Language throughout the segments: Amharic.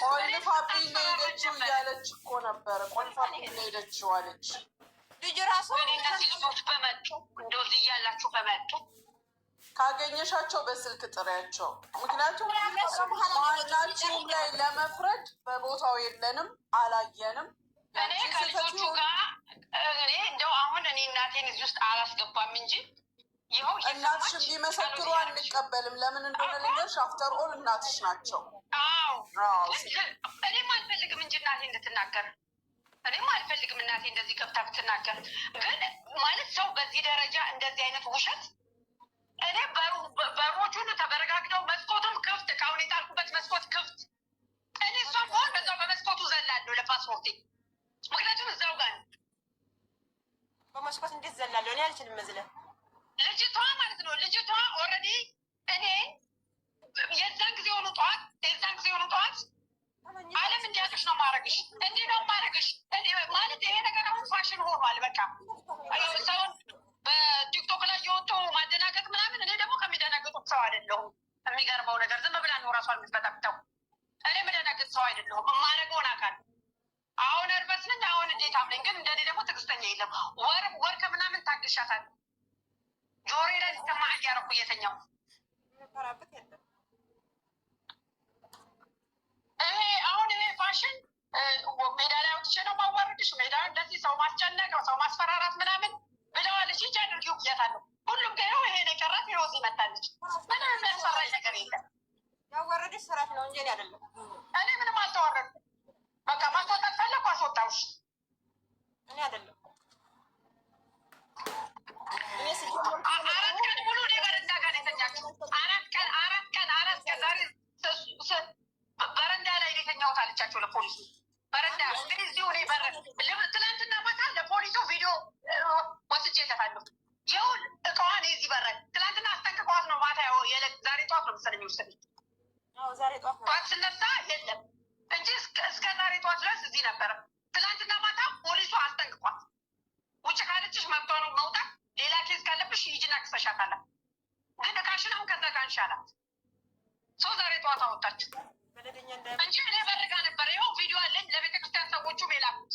ቆልፋብኝ ነው የሄደችው እያለች እኮ ነበረ። ቆልፋብኝ ነው የሄደችው አለች። ልጅ ራሱ እነዚህ ልጆች በመጡ እንደዚህ እያላችሁ በመጡ ካገኘሻቸው በስልክ ጥሪያቸው። ምክንያቱም ማናችሁም ላይ ለመፍረድ በቦታው የለንም፣ አላየንም። እኔ ከልጆቹ ጋር እኔ እንደው አሁን እኔ እናቴን እዚህ ውስጥ አላስገባም እንጂ ይኸው እናትሽን ቢመሰክሩ አንቀበልም። ለምን እንደሆነ ልንገርሽ፣ አፍተር ኦል እናትሽ ናቸው። እኔም አልፈልግም እንጂ እናቴ እንድትናገር እኔም አልፈልግም እናቴ እንደዚህ ገብታ ብትናገር። ግን ማለት ሰው በዚህ ደረጃ እንደዚህ አይነት ውሸት እኔ በሮች ሁሉ ተበረጋግደው መስኮቱም ክፍት ከአሁን የጣልኩበት መስኮት ክፍት እኔ እሷም ሆን በዛው በመስኮቱ ዘላለሁ ለፓስፖርቴ። ምክንያቱም እዛው ጋር በመስኮት እንዴት ዘላለሁ? እኔ አልችልም መዝለል። ልጅቷ ማለት ነው ልጅቷ ኦልሬዲ እኔ የዛን ጊዜ ሆኑ ጠዋት አለም እንዲያቅሽ ነው ማድረግሽ፣ እንዲህ ነው ማድረግሽ ማለት ይሄ ነገር አሁን ፋሽን ሆኗል። በቃ ሰውን በቲክቶክ ላይ የወጡ ማደናገጥ ምናምን፣ እኔ ደግሞ ከሚደናገጡት ሰው አይደለሁም። የሚገርመው ነገር ዝም ብላ ነው ራሷን የምትበጠብጠው። እኔ የምደናገጥ ሰው አይደለሁም። የማደርገውን አካል አሁን እርበስ ነኝ፣ አሁን እንዴታም ነኝ። ግን እንደኔ ደግሞ ትዕግስተኛ የለም። ወር ከምናምን ታግሻታል። ጆሬ ላይ ሲሰማ እያረኩ እየተኛው ይሄ አሁን ይሄ ፋሽን ሜዳ ላይ ወጥቼ ነው ማዋረድሽ፣ ሜዳ እንደዚህ ሰው ማስጨነቅ ሰው ማስፈራራት ምናምን ብለዋለች። ይች አድርጊው ብያታለሁ። ሁሉም ገ ይሄ ነገራት ሮዚ መታለች። ምንም የሚያስፈራኝ ነገር የለም። ያዋረድሽ ስራሽ ነው እንጂ አይደለም። እኔ ምንም አልተዋረድኩም። በቃ ማስወጣት ፈለኩ አስወጣሁሽ። እኔ አይደለም 4 ቀን ሙሉ እኔ በረንዳ ጋር የተኛችው 4 ቀን ዛሬ በረንዳ ላይ የተኛሁት አለቻቸው ለፖሊሱ። በረንዳ እንግዲህ እዚሁ እኔ ትናንትና ማታ ለፖሊሱ ቪዲዮ ወስጄ እሰጣለሁ። ይኸውል እቃዋን እዚህ በረ ትናንትና አስጠንቅቀዋት ነው ማታ ዛሬ ጠዋት ነው መሰለኝ የወሰደኝ። ጠዋት ስነሳ የለም እንጂ እስከ ዛሬ ጠዋት ድረስ እዚህ ነበረ። ትናንትና ማታ ፖሊሱ አስጠንቅቋት ውጭ ካለችሽ መብቷ ነው መውጣት፣ ሌላ ኬዝ ካለብሽ ሂጂና ክሰሻታል። ግን እቃሽን አሁን ከዛ ጋር እንሻላት ሰው ዛሬ ጠዋት አወጣች እንጂ እኔ በርጋ ነበረ። ይኸው ቪዲዮ አለኝ ለቤተክርስቲያን ሰዎቹ የላኩት።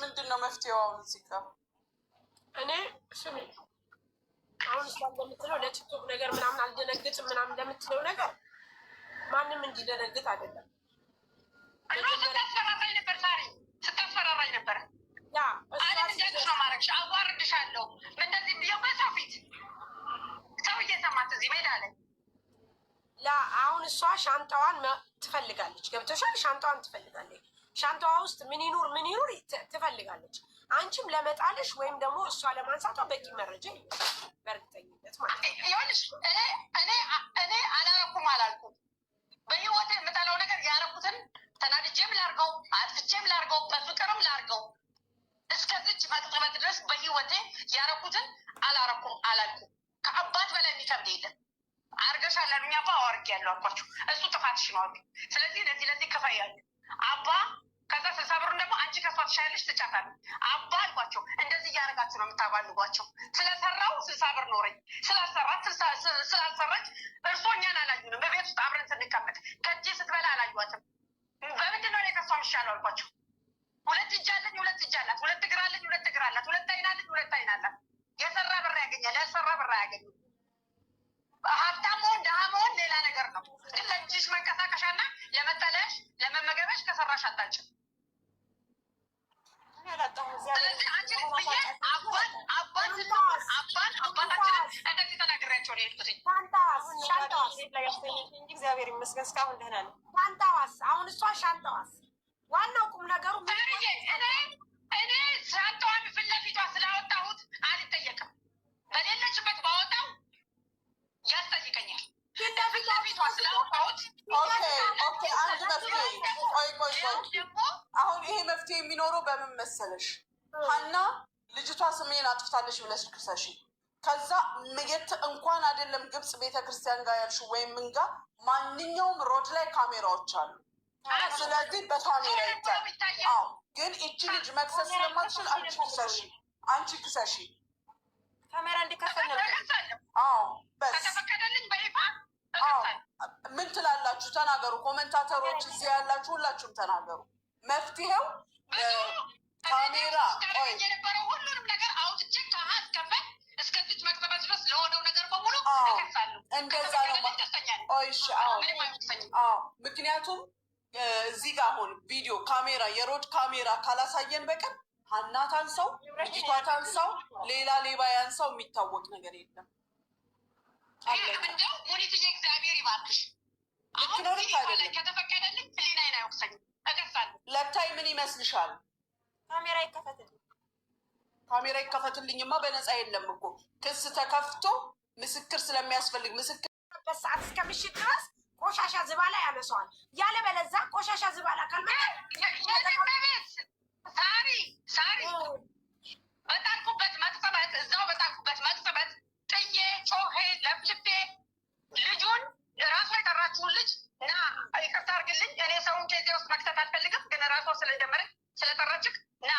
ምንድን ነው መፍትሄው? አሁን እዚህ ጋር እኔ ስሚ አሁን እሷ እንደምትለው ለቲክቶክ ነገር ምናምን አልደነግጥም ምናምን እንደምትለው ነገር ማንም እንዲደነግጥ አይደለም። ስታስፈራራኝ ነበር፣ ዛሬ ስታስፈራራኝ ነበረ። አለም እንዲያቅሽ ነው ማድረግሽ፣ አዋርድሻለሁ እንደዚህ ብዬው በሰው ፊት ሰው እየሰማት እዚህ ሜዳ ላይ አሁን እሷ ሻንጣዋን ትፈልጋለች። ገብቶሻል? ሻንጣዋን ትፈልጋለች። ሻንጣዋ ውስጥ ምን ይኑር ትፈልጋለች። አንቺም ለመጣልሽ ወይም ደግሞ እሷ ለማንሳቷ በቂ መረጃ በእርግጠኝነት ማለት ነው። ይኸውልሽ እኔ አላረኩም አላልኩም። በህይወት የምጠላው ነገር ያረኩትን ተናድጄም ላርገው አጥፍቼም ላርገው በፍቅርም ላርገው እስከዚች መቅጽበት ድረስ በህይወቴ ያረኩትን አላረኩም አላልኩም። ከአባት በላይ የሚከብድ የለም። አርገሻል አሉኝ። አባ አዋርጌ ያለው አልኳቸው። እሱ ጥፋትሽ ነው አሉ። ስለዚህ ለዚህ ከፋያለ አባ ከዛ 60 ብሩን ደግሞ አንቺ ከሷ ትሻለሽ ትጫታለ። አባ አልኳቸው። እንደዚህ እያደረጋችሁ ነው የምታባልጓቸው። ስለሰራው 60 ብር ኖረኝ፣ ስላልሰራች እርሶ እኛን አላዩንም። በቤት ውስጥ አብረን ስንቀመጥ ከእጄ ስትበላ አላዩዋትም። በምንድን ነው እኔ ከሷ የሚሻለው አልኳቸው። 2 እጅ አለኝ፣ 2 እጅ አላት፣ 2 እግር አለኝ፣ 2 እግር አላት፣ 2 አይን አለኝ፣ 2 አይን አላት። የሰራ ብር ያገኛል፣ ያልሰራ ብር አያገኝም። ሀብታም መሆን ድሃ መሆን ሌላ ነገር ነው። ግን ለእጅሽ መንቀሳቀሻና ለመጠለያሽ ለመመገበሽ ከሰራሽ አታጭም። ስለዚህ አንቺ ብዬ አባታችንን እንደዚህ ተናግሬያቸው ነው የሄድኩትኝ። እግዚአብሔር ይመስገን እስካሁን ደህና ነው። ሻንጣዋስ አሁን እሷ ሻንጣዋስ ዋናው ቁም ነገሩ እኔ ሻንጣዋን ፊት ለፊቷ ስላወጣሁት አልጠየቅም። በሌለችበት ባወጣው ያስጠይቀኛል። ፊት ለፊቷ ስላወጣሁት አንድ መፍትሄ ቆይ አሁን ይሄ መፍትሄ የሚኖረው በምን መሰለሽ? ሀና ልጅቷ ስሜን አጥፍታለች ብለሽ ክሰሽ። ከዛ የት እንኳን አይደለም ግብጽ ቤተክርስቲያን ጋር ያልሽው ወይም ምን ጋር ማንኛውም ሮድ ላይ ካሜራዎች አሉ። ስለዚህ በካሜራ ይታያል። ግን እቺ ልጅ መክሰስ ስለማትችል አንቺ ክሰሺ። ካሜራ እንዲከፈል ነው። በስ ተናገሩ። ኮመንታተሮች እዚህ ያላችሁ ሁላችሁም ተናገሩ። መፍትሄው ካሜራ የነበረው ሁሉንም ነገር አውጥቼ ከሀት ከፈል እስከዚች መቅጠበት ድረስ ለሆነው ነገር በሙሉ እከሳለሁ። እንደዛ ነው። እሺ ምክንያቱም እዚህ ጋር አሁን ቪዲዮ ካሜራ የሮድ ካሜራ ካላሳየን በቀር ሀና ታንሳው ልጅቷ ታንሳው ሌላ ሌባ ያንሳው የሚታወቅ ነገር የለም። እንደው ሙኒትዬ እግዚአብሔር ይባርክሽ። አሁን ከተፈቀደልኝ ህሊናዬን አይወቅሰኝም፣ እከሳለሁ። ለታይ ምን ይመስልሻል? ካሜራ ይከፈትልኝ። ካሜራ ይከፈትልኝማ በነፃ የለም እኮ ክስ ተከፍቶ ምስክር ስለሚያስፈልግ ምስክር በሰዓት እስከ ምሽት ድረስ ቆሻሻ ዝባላ ያነሰዋል። ያለበለዛ ቆሻሻ ዝባላ ሳሪ በጣልኩበት መቅጽበት እዛው በጣልኩበት መቅጽበት ጥዬ ጮሄ ለፍልፌ ልጁን ራሷ የጠራችውን ልጅ እና ይቅርታ አድርግልኝ እኔ ሰውን ኬዜ ውስጥ መክተት አልፈልግም፣ ግን ራሷ ስለጀመረች ስለጠራችክ እና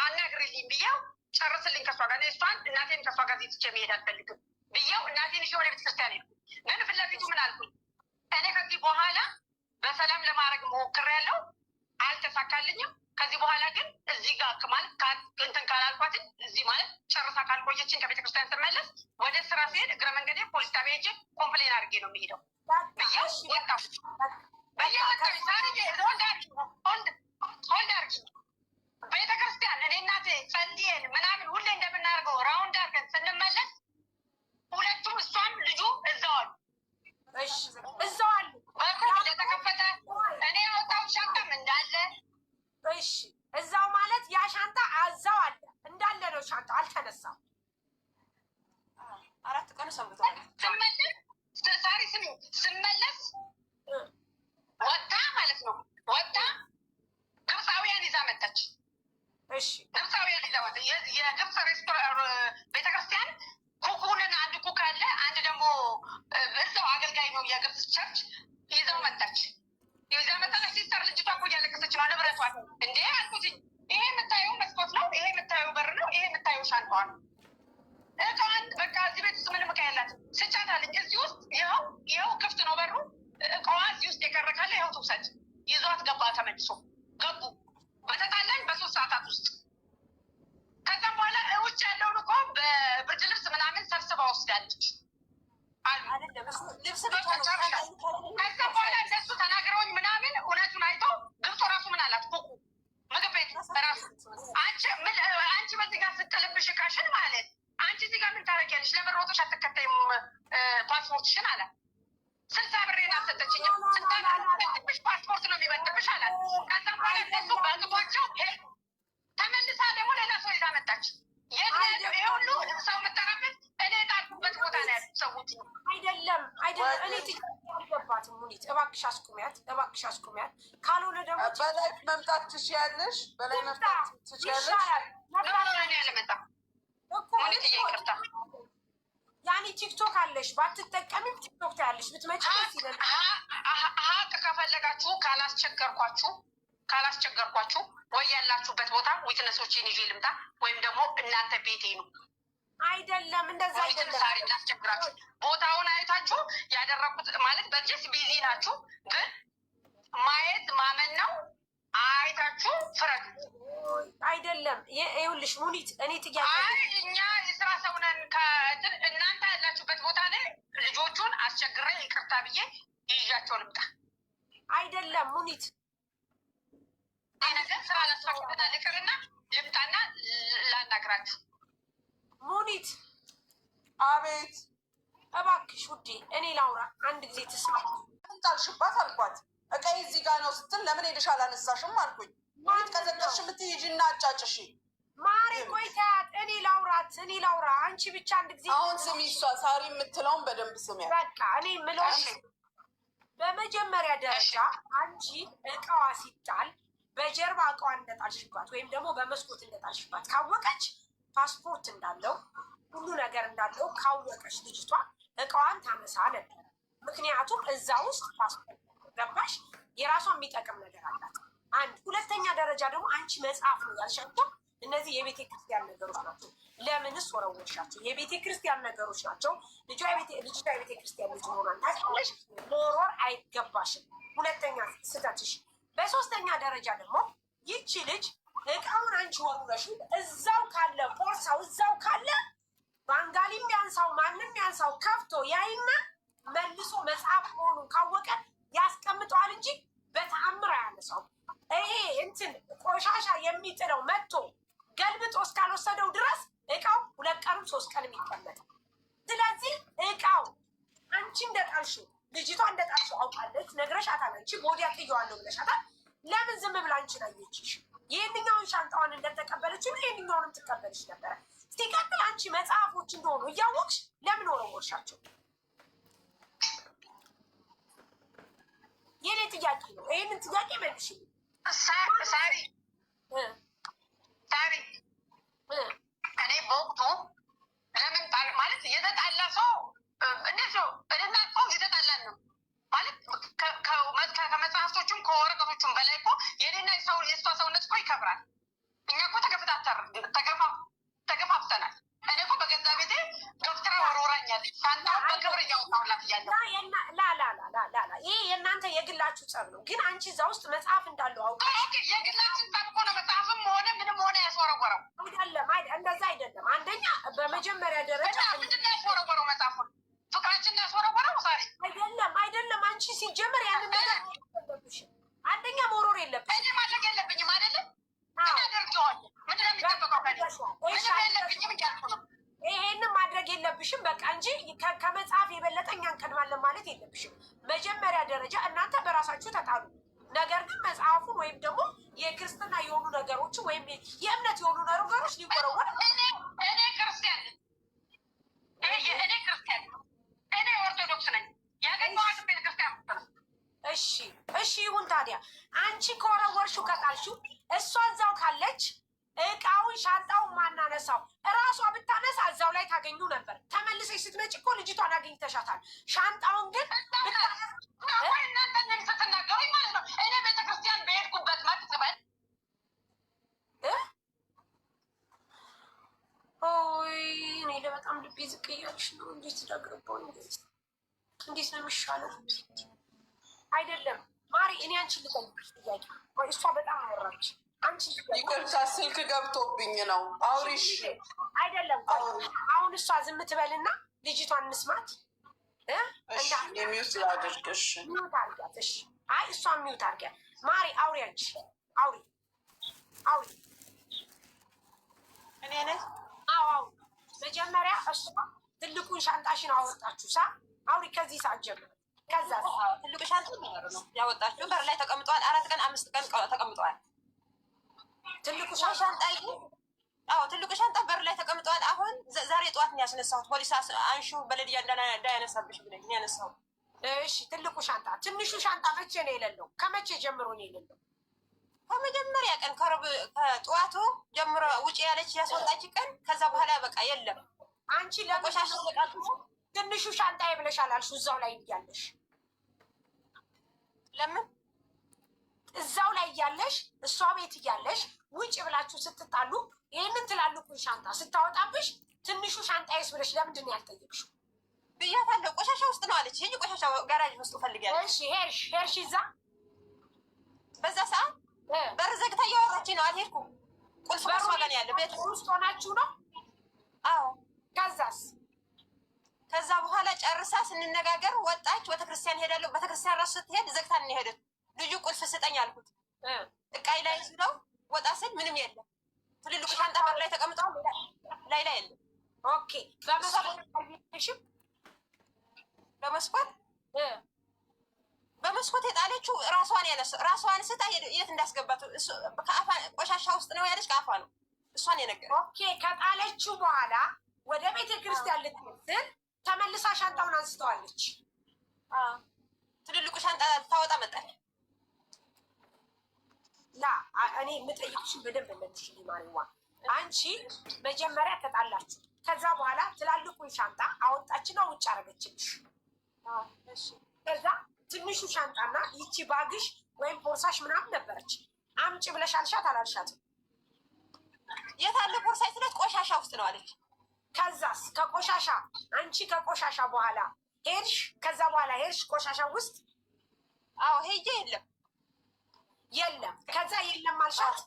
አናግሪልኝ ብዬው ጨርስልኝ ከሷ ጋር እሷን እናቴን ከሷ ጋር ዜትቼ መሄድ አልፈልግም ብዬው እናቴን ሽ ወደ ቤተክርስቲያን ሄድኩ። ግን ፊት ለፊቱ ምን አልኩኝ? እኔ ከዚህ በኋላ በሰላም ለማድረግ ሞክሬያለሁ፣ አልተሳካልኝም። ከዚህ በኋላ ግን እዚህ ጋር ማለት እንትን ካላልኳትን እዚህ ማለት ጨርሳ ካልቆየችን ከቤተክርስቲያን ስመለስ ወደ ስራ ሲሄድ እግረ መንገዴ ፖሊስ ጣቢያ ሄጄ ኮምፕሌን አድርጌ ነው የሚሄደው ብዬው ወጣሁ። ሆልድ አድርጊ ቤተክርስቲያን እኔ እናቴ ጸልየን ምናምን ሁሌ እንደምናደርገው ራውንድ አድርገን ስንመለስ ሁለቱም እሷም ልጁ እዛው አሉ። እዛው አሉ። በሩ እንደተከፈተ እኔ ያወጣው ሻንጣም እንዳለ እሺ፣ እዛው ማለት ያ ሻንጣ እዛው አለ እንዳለ ነው። ሻንጣ አልተነሳም። 4 ቀን ሰምቷል። ሳሪ ስሚኝ፣ ስመለስ ወጣ ማለት ነው። ወጣ ግብፃውያን ይዛ መጣች። እሺ፣ ግብፃውያን ይዛ ወጣ። የግብፅ ቤተክርስቲያን ኩኩንን አንድ ኩክ አለ፣ አንድ ደግሞ እዛው አገልጋይ ነው የግብፅ ቸርች። ይዛው መጣች። ይዛ መጣች። ሲስተር ልጅቷ እኮ እያለቀሰች ነው። ንብረቷን እንዴ አልኩትኝ። ይሄ የምታየው መስኮት ነው፣ ይሄ የምታየው በር ነው፣ ይሄ የምታየው ሻንጣዋ ነው። እቃዋን በቃ እዚህ ቤት ውስጥ ምንም እቃ የላትም። ስጫት አለኝ። እዚህ ውስጥ ይኸው ክፍት ነው በሩ። እቃዋ እዚህ ውስጥ የቀረ ካለ ይኸው ትውሰድ። ይዟት ገባ። ተመልሶ ገቡ። በተጣላኝ በ3 ሰዓታት ውስጥ። ከዛም በኋላ ውጭ ያለውን እኮ በብርድ ልብስ ምናምን ሰብስባ ወስዳለች አሉ። ከዛ በኋላ እነሱ ተናግረውኝ ምናምን እውነቱን አይቶ ግብፁ ራሱ ምን አላት? ኩኩ ምግብ ቤት ራሱ አንቺ በዚህ ጋር ስጥልብሽ እቃሽን ማለት አንቺ እዚህ ጋር ምን ታደርጊያለሽ? ለምን ሮጦሽ አትከተይም ፓስፖርትሽን አላት። 60 ብሬን አልሰጠችኝም። ስንታሽ ፓስፖርት ነው የሚበጥብሽ አላት። ከዛም በኋላ እነሱ በግቧቸው ተመልሳ ደግሞ ሌላ ሰው ይዛ መጣች። የት ያለው ይሄ ሁሉ ሰው የምጠራበት እኔ የጣልኩበት ቦታ ነው ያሉት ሰዎች። አይደለም እኔ ትገባትም ሙኒት፣ እባክሽ አስቁሚያት። ካልሆነ ደግሞ በላይ መምጣት ትችያለሽ። በላይ መምጣት ትችያለሽ። ያለመጣ ሙኒት እየይቅርታ ያኔ ቲክቶክ አለሽ፣ ባትጠቀሚም ቲክቶክ ታያለሽ። ብትመጪ ደስ ይለናል። ሀቅ ከፈለጋችሁ ካላስቸገርኳችሁ ወይ ያላችሁበት ቦታ ዊትነሶችን ይዤ ልምጣ ወይም ደግሞ እናንተ ቤቴ ነው። አይደለም እንደዛ አይደለም። ሳሪ እናስቸግራችሁ ቦታውን አይታችሁ ያደረኩት ማለት በርጀስ ቢዚ ናችሁ፣ ግን ማየት ማመን ነው። አይታችሁ ፍረዱ። አይደለም ይኸውልሽ ሙኒት፣ እኔ ጥያቄ እኛ የስራ ሰው ነን። እናንተ ያላችሁበት ቦታ ላይ ልጆቹን አስቸግሬ ይቅርታ ብዬ ይዣቸው ልምጣ። አይደለም ሙኒት፣ ነገር ስራ ላስፈቅድና ልቅርና ልምጣና ላናግራችሁ። ሙኒት አቤት። እባክሽ ውዴ እኔ ላውራ አንድ ጊዜ ትስማ። ጣልሽባት አልኳት። እቃዬ እዚህ ጋር ነው ስትል ለምን ሄደሽ አላነሳሽም አልኩኝ። ማለት ቀዘቀዝሽ የምትይዥና አጫጭሽ ማሬ ቆይ ተያት። እኔ ላውራ አንቺ ብቻ አንድ ጊዜ አሁን ስሚ። እሷ ሳሪ የምትለውን በደንብ ስሚ። በቃ እኔ የምለው በመጀመሪያ ደረጃ አንቺ እቃዋ ሲጣል በጀርባ እቃዋን እንደጣልሽባት ወይም ደግሞ በመስኮት እንደጣልሽባት ካወቀች ፓስፖርት እንዳለው ሁሉ ነገር እንዳለው ካወቀች ልጅቷ እቃዋን ታነሳ ነበር። ምክንያቱም እዛ ውስጥ ፓስፖርት ገባሽ፣ የራሷ የሚጠቅም ነገር አላት። አንድ ሁለተኛ ደረጃ ደግሞ አንቺ መጽሐፍ ነው ያልሻቸው እነዚህ የቤተ ክርስቲያን ነገሮች ናቸው። ለምንስ ወረወርሻቸው? የቤተ ክርስቲያን ነገሮች ናቸው። ልጇ የቤተ ክርስቲያን ልጅ መሆኗን ታውቂያለሽ። መወርወር አይገባሽም። ሁለተኛ ስህተትሽ። በሶስተኛ ደረጃ ደግሞ ይቺ ልጅ እቃውን አንቺ ወርውረሽ እዛው ካለ ቦርሳው እዛው ካለ ባንጋሊም ያንሳው ማንም ያንሳው ከፍቶ ያይና መልሶ መጽሐፍ መሆኑን ካወቀ ያስቀምጠዋል እንጂ በተአምር አያነሳው። ይሄ እንትን ቆሻሻ የሚጥለው መጥቶ ገልብጦ እስካልወሰደው ድረስ እቃው 2 ቀንም 3 ቀንም ይቀመጣል። ስለዚህ እቃው አንቺ እንደጣልሽው ልጅቷ እንደጣልሽው አውቃለች፣ ነግረሻታል። አንቺ ቦዲ አጥየዋለሁ ብለሻታል። ለምን ዝም ብላ አንቺን አየችሽ? ይህንኛውን ሻንጣዋን እንደተቀበለችው ይህንኛውንም ትቀበልሽ ነበረ። ሲቀጥል አንቺ መጽሐፎች እንደሆኑ እያወቅሽ ለምን ወረወርሻቸው? የኔ ጥያቄ ነው። ይህንን ጥያቄ መልሽ። ሳሪ እኔ በወቅቱ ለምን ማለት የተጣላ ሰው እንዴት ነው እኔና ሰው የተጣላን ነው ማለት ከመጽሐፍቶቹም ከወረቀቶቹም በላይ እኮ የኔና የእሷ ሰውነት እኮ ይከብራል። እኛ እኮ ተገፋፍተናል። እኔ እኮ በገዛ ቤቴ ዶክተር ወርውራኛለች። ሳንታውን በክብር እያወጣሁላት እያለሁ ይህ የእናንተ የግላችሁ ጸብ ነው። ግን አንቺ እዛ ውስጥ መጽሐፍ እንዳለው አውቀ የግላችን ጸብ እኮ ነው። መጽሐፍም ሆነ ምንም ሆነ ያስወረወረው አይደለም። እንደዛ አይደለም። አንደኛ በመጀመሪያ ደረጃ ምንድን ነው ያስወረወረው? መጽሐፉን ፍቅራችን ያስወረወረው ሳሪ አይደለም። አንቺ ሲጀመር ያንን ነገር የለብሽም። አንደኛ መውረር የለብሽም። እኔ ማድረግ የለብኝም አይደለም። አደርገዋለሁ። ምንድን ነው የሚጠበቀው? ምንም የለብኝም እያልኩ ነው። ይሄንን ማድረግ የለብሽም በቃ እንጂ ከመጽሐፍ የበለጠ እኛ እንቀድማለን ማለት የለብሽም። መጀመሪያ ደረጃ እናንተ በራሳችሁ ተጣሉ። ነገር ግን መጽሐፉን ወይም ደግሞ የክርስትና የሆኑ ነገሮችን ወይም የእምነት የሆኑ ነገሮች ሊወረወር እኔ ክርስቲያን እኔ ኦርቶዶክስ ነኝ። ያገኘኋትን ቤተክርስቲያን እሺ ይሁን። ታዲያ አንቺ ከወረወርሽው ከጣልሽው እሷ እዛው ካለች እቃውን ሻንጣውን ማናነሳው? እራሷ ብታነሳ እዛው ላይ ታገኙ ነበር። ተመልሰሽ ስትመጪ እኮ ልጅቷን አግኝተሻታል። ሻንጣውን ግን እናንተ ስትናገሩኝ ማለት ነው እኔ ቤተክርስቲያን በሄድኩበት መቅጽበት እኔ ለበጣም ልቤ ዝቅ እያልሽ ነው። እንዴት ዳግረባው እንዴት ነው የሚሻለው? አይደለም ማሪ፣ እኔ አንቺን ልጠይቅሽ ጥያቄ። እሷ በጣም አወራች። ይቅርታ ስልክ ገብቶብኝ ነው። አውሪሽ አይደለም። አሁን እሷ ዝም ትበልና ልጅቷን እንስማት። ሚውት ላድርግሽ። ሚውት አድርጊያት። እሺ አይ እሷ ሚውት አድርጊያት። ማሪ አውሪ፣ አንቺ አውሪ። እኔ ነኝ። አዎ መጀመሪያ እሷ ትልቁን ሻንጣሽን አወጣችሁ። አውሪ ከዚህ ሰዓት ጀምሮ። ከዛ ትልቁ ሻንጣ ነው ያወጣችሁ። በር ላይ ተቀምጠዋል። 4 ቀን 5 ቀን ተቀምጠዋል። ትልቁ ሻንጣ በር ላይ ተቀምጠዋል። አሁን ዛሬ ጠዋት ነው ያስነሳሁት። ፖሊስ አንሹ በለድያ እንዳያነሳብሽ ብለኝ ነው ያነሳሁት። እሺ ትልቁ ሻንጣ። ትንሹ ሻንጣ መቼ ነው የሌለው? ከመቼ ጀምሮ ነው የሌለው? ከመጀመሪያ ቀን ከጠዋቱ ጀምሮ ውጭ ያለች ያስወጣች ቀን። ከዛ በኋላ በቃ የለም። አንቺ ለቆሻሻ ትንሹ ሻንጣ ብለሻል አልሽው እዛው ላይ እያለሽ። ለምን እዛው ላይ እያለሽ እሷ ቤት እያለሽ ውጭ ብላችሁ ስትጣሉ ይህንን ትላልቁን ሻንጣ ስታወጣብሽ ትንሹ ሻንጣዬስ ብለሽ ለምንድን ነው ያልጠየቅሽው? ብያታለሁ። ቆሻሻ ውስጥ ነው አለች። ይህ ቆሻሻ ጋራጅ ውስጥ ፈልጊያለሽ። ሄርሽ እዛ በዛ ሰዓት በር ዘግታ እያወራችኝ ነው። አልሄድኩም። ቁልፍ በሷ ጋር ያለ ቤት ውስጥ ሆናችሁ ነው? አዎ። ከዛ በኋላ ጨርሳ ስንነጋገር ወጣች። ቤተክርስቲያን ሄዳለሁ። ቤተክርስቲያን ራሱ ስትሄድ ዘግታን ነው የሄደች። ልጁ ቁልፍ ስጠኝ አልኩት። እቃይ ላይ ስለው ወጣ ስል ምንም የለም። ትልልቁ ሻንጣ በር ላይ ተቀምጠዋል። ላይ የለም። ኦኬ። በመስኮት የጣለችው ራሷን ስታ የት እንዳስገባት ቆሻሻ ውስጥ ነው ያለች። ከአፏ ነው እሷን የነገረች። ኦኬ። ከጣለችው በኋላ ወደ ቤተ ክርስቲያን ልትመስል ተመልሳ ሻንጣውን አንስተዋለች። ትልልቁ ሻንጣ ታወጣ መጣች። እኔ የምጠይቅሽን በደንብ መልሽልኝ ማሪዋ። አንቺ መጀመሪያ ተጣላችሁ፣ ከዛ በኋላ ትላልቁን ሻንጣ አወጣችና ውጭ አረገችልሽ። ከዛ ትንሹ ሻንጣና ይቺ ባግሽ ወይም ቦርሳሽ ምናምን ነበረች። አምጪ ብለሽ አልሻት አላልሻትም? የት አለ ቦርሳዬ ስላት ቆሻሻ ውስጥ ነው አለች። ከዛስ ከቆሻሻ አንቺ ከቆሻሻ በኋላ ሄድሽ? ከዛ በኋላ ሄድሽ ቆሻሻ ውስጥ? አዎ ሄጄ የለም ከዛ የለም አልሻት?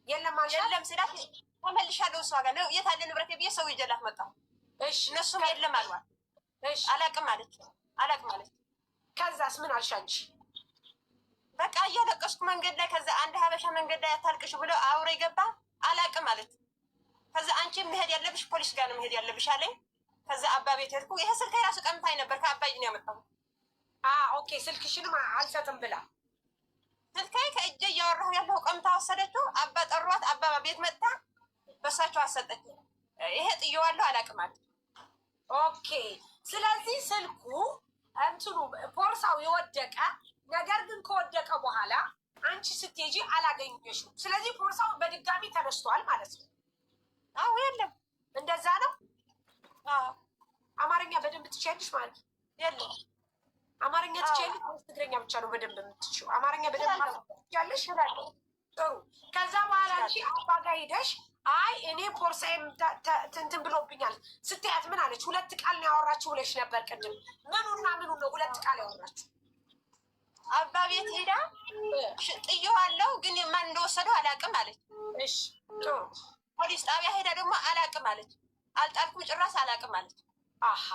የለም ስላት ተመልሻለሁ እሷ ጋር ነው። የት አለ ንብረት ብዬ ሰው ይጀላት መጣሁ። እሺ እነሱም የለም አልዋል። እሺ አላቅም አለች። ከዛስ ምን አልሽ አንቺ? በቃ እያለቀስኩ መንገድ ላይ ከዛ አንድ ሀበሻ መንገድ ላይ አታልቅሽ ብሎ አውሬ ገባ። አላቅም አለች። ከዛ አንቺ መሄድ ያለብሽ ፖሊስ ጋር ነው መሄድ ያለብሽ አለኝ። ከዛ አባ ቤት ሄድኩ። ይሄ ስልክ ራሱ ቀምታኝ ነበር። ከአባይ ነው ያመጣው። ኦኬ ስልክሽንም አልሰጥም ብላ ስልኬ ከእጄ እያወራሁ ያለው ቀምታ ወሰደችው። አባ ጠሯት። አባ ቤት መጥታ በሳቸው አሰጠች። ይሄ ጥየዋለሁ አላቅም አለች። ኦኬ ስለዚህ ስልኩ እንትኑ ቦርሳው የወደቀ ነገር ግን ከወደቀ በኋላ አንቺ ስትሄጂ አላገኘሽም። ስለዚህ ቦርሳው በድጋሚ ተነስቷል ማለት ነው። አዎ የለም እንደዛ ነው። አማርኛ በደንብ ትችያለሽ ማለት ነው? የለም አማርኛ ትችያለሽ? ትግረኛ ብቻ ነው በደንብ የምትችይው? አማርኛ በደንብ ትችያለሽ? ጥሩ። ከዛ በኋላ አንቺ አባ ጋር ሄደሽ አይ እኔ ቦርሳዬም እንትን ብሎብኛል ስትያት ምን አለች? ሁለት ቃል ነው ያወራችሁ ብለሽ ነበር ቅድም። ምኑና ምኑ ነው ሁለት ቃል ያወራችሁ? አባ ቤት ሄዳ ጥየዋለሁ ግን ማን እንደወሰደው አላቅም አለች። እሺ ጥሩ። ፖሊስ ጣቢያ ሄዳ ደግሞ አላቅም አለች። አልጣልኩም ጭራሽ አላቅም አለች። አሀ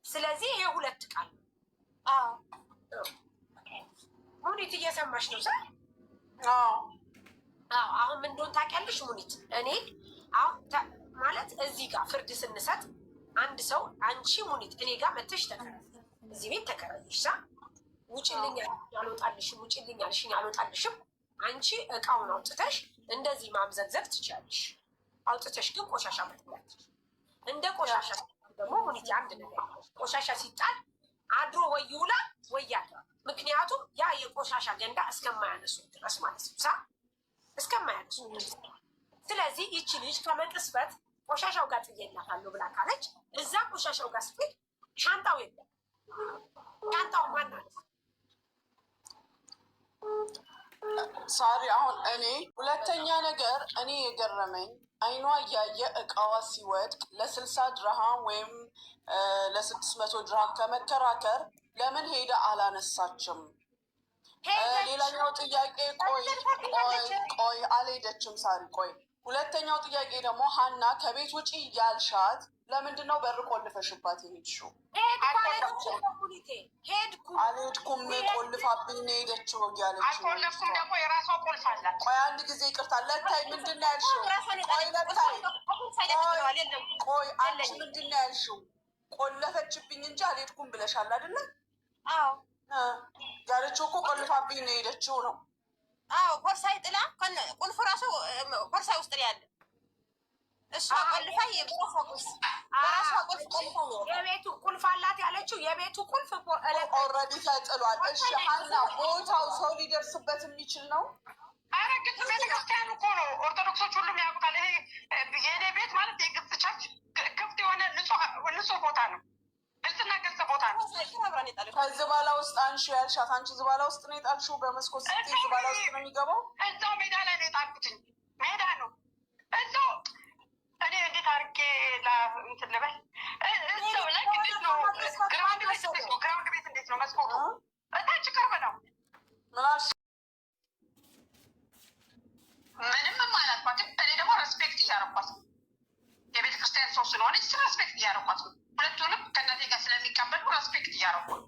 ስለዚህ ይሄ ሁለት ቃል። አዎ ሙኒት እየሰማሽ ነው? ሰ አሁን ምን እንደሆነ ታውቂያለሽ ሙኒት? እኔ አሁን ማለት እዚህ ጋር ፍርድ ስንሰጥ አንድ ሰው አንቺ ሙኒት እኔ ጋር መተሽ ተከራይ እዚህ ቤት ተከራይሽ ሳ ውጭልኝ አልወጣልሽም፣ ውጭልኝ አልሽኝ አልወጣልሽም። አንቺ እቃውን አውጥተሽ እንደዚህ ማምዘግዘግ ትችያለሽ። አውጥተሽ ግን ቆሻሻ መጥላት እንደ ቆሻሻ ደግሞ ሙኒት አንድ ነገር ቆሻሻ ሲጣል አድሮ ወይ ይውላል ወይ ያድራል። ምክንያቱም ያ የቆሻሻ ገንዳ እስከማያነሱ ድረስ ማለት ነው ሳ እስከማያነሱ። ስለዚህ ይቺ ልጅ ከመቅስበት ቆሻሻው ጋር ጥዬላታለሁ ብላ ካለች እዛ ቆሻሻው ጋር ስትሄድ ሻንጣው የለም። ሻንጣው ማናት? ሳሪ አሁን እኔ ሁለተኛ ነገር እኔ የገረመኝ አይኗ እያየ እቃዋ ሲወድቅ ለ60 ድርሃም ወይም ለ600 ድርሃም ከመከራከር ለምን ሄዳ አላነሳችም? ሌላኛው ጥያቄ ቆይ አልሄደችም ሳሪ ቆይ። ሁለተኛው ጥያቄ ደግሞ ሀና ከቤት ውጪ ያልሻት ለምንድን ነው በር ቆልፈሽባት የሄድሽው? አልሄድኩም ቆልፋብኝ ነው የሄደችው እያለች አልቆለፍኩም ደግሞ የራሷ ቁልፍ አላት። ቆይ አንድ ጊዜ ይቅርታ ለታይ ምንድን ነው ያልሽው? ቆይ ለታይ ቆይ አንቺ ምንድን ነው ያልሽው? ቆለፈችብኝ እንጂ አልሄድኩም ብለሻል አይደለ? አዎ ያለችው እኮ ቆልፋብኝ ነው የሄደችው ነው። አዎ ቦርሳዬ ጥላ ቁልፉ ራሱ ቦርሳዬ ውስጥ ያለ እሷ ቆልፋ በራሷ ቁልፍ የቤቱ ቁልፍ አላት ያለችው የቤቱ ቁልፍ ኦልሬዲ ተጥሏል። እሺ ሀና ቦታው ሰው ሊደርስበት የሚችል ነው? አረ ግልጽ ቤተክርስቲያኑ እኮ ነው። ኦርቶዶክሶች ሁሉም ያውቁታል። ይሄ የኔ ቤት ማለት የግብጽ ቸርች ክፍት የሆነ ንጹህ ቦታ ነው። ግልጽና ግልጽ ቦታ ነው። ከዝባላ ውስጥ አንሺ ያልሻት አንቺ ዝባላ ውስጥ ነው የጣልሽው? በመስኮት ስትይ ዝባላ ውስጥ ነው የሚገባው? እዛው ሜዳ ላይ ነው የጣልኩትኝ። ሜዳ ነው እዛው። እኔ እንዴት አድርጌ እንትን ልበል? እዛው ላይ እንዴት ነው ግራውንድ ቤት እንዴት ነው መስኮቱ? እታች ቅርብ ነው። ምናልሽ ምንም አላልኳትም። እኔ ደግሞ ሬስፔክት እያረኳት ነው። የቤተ ክርስቲያን ሰው ስለሆነች ሬስፔክት እያረኳት ነው። ሁለቱንም ከእናቴ ጋር ስለሚቀበሉ ሬስፔክት እያረኩ ነው።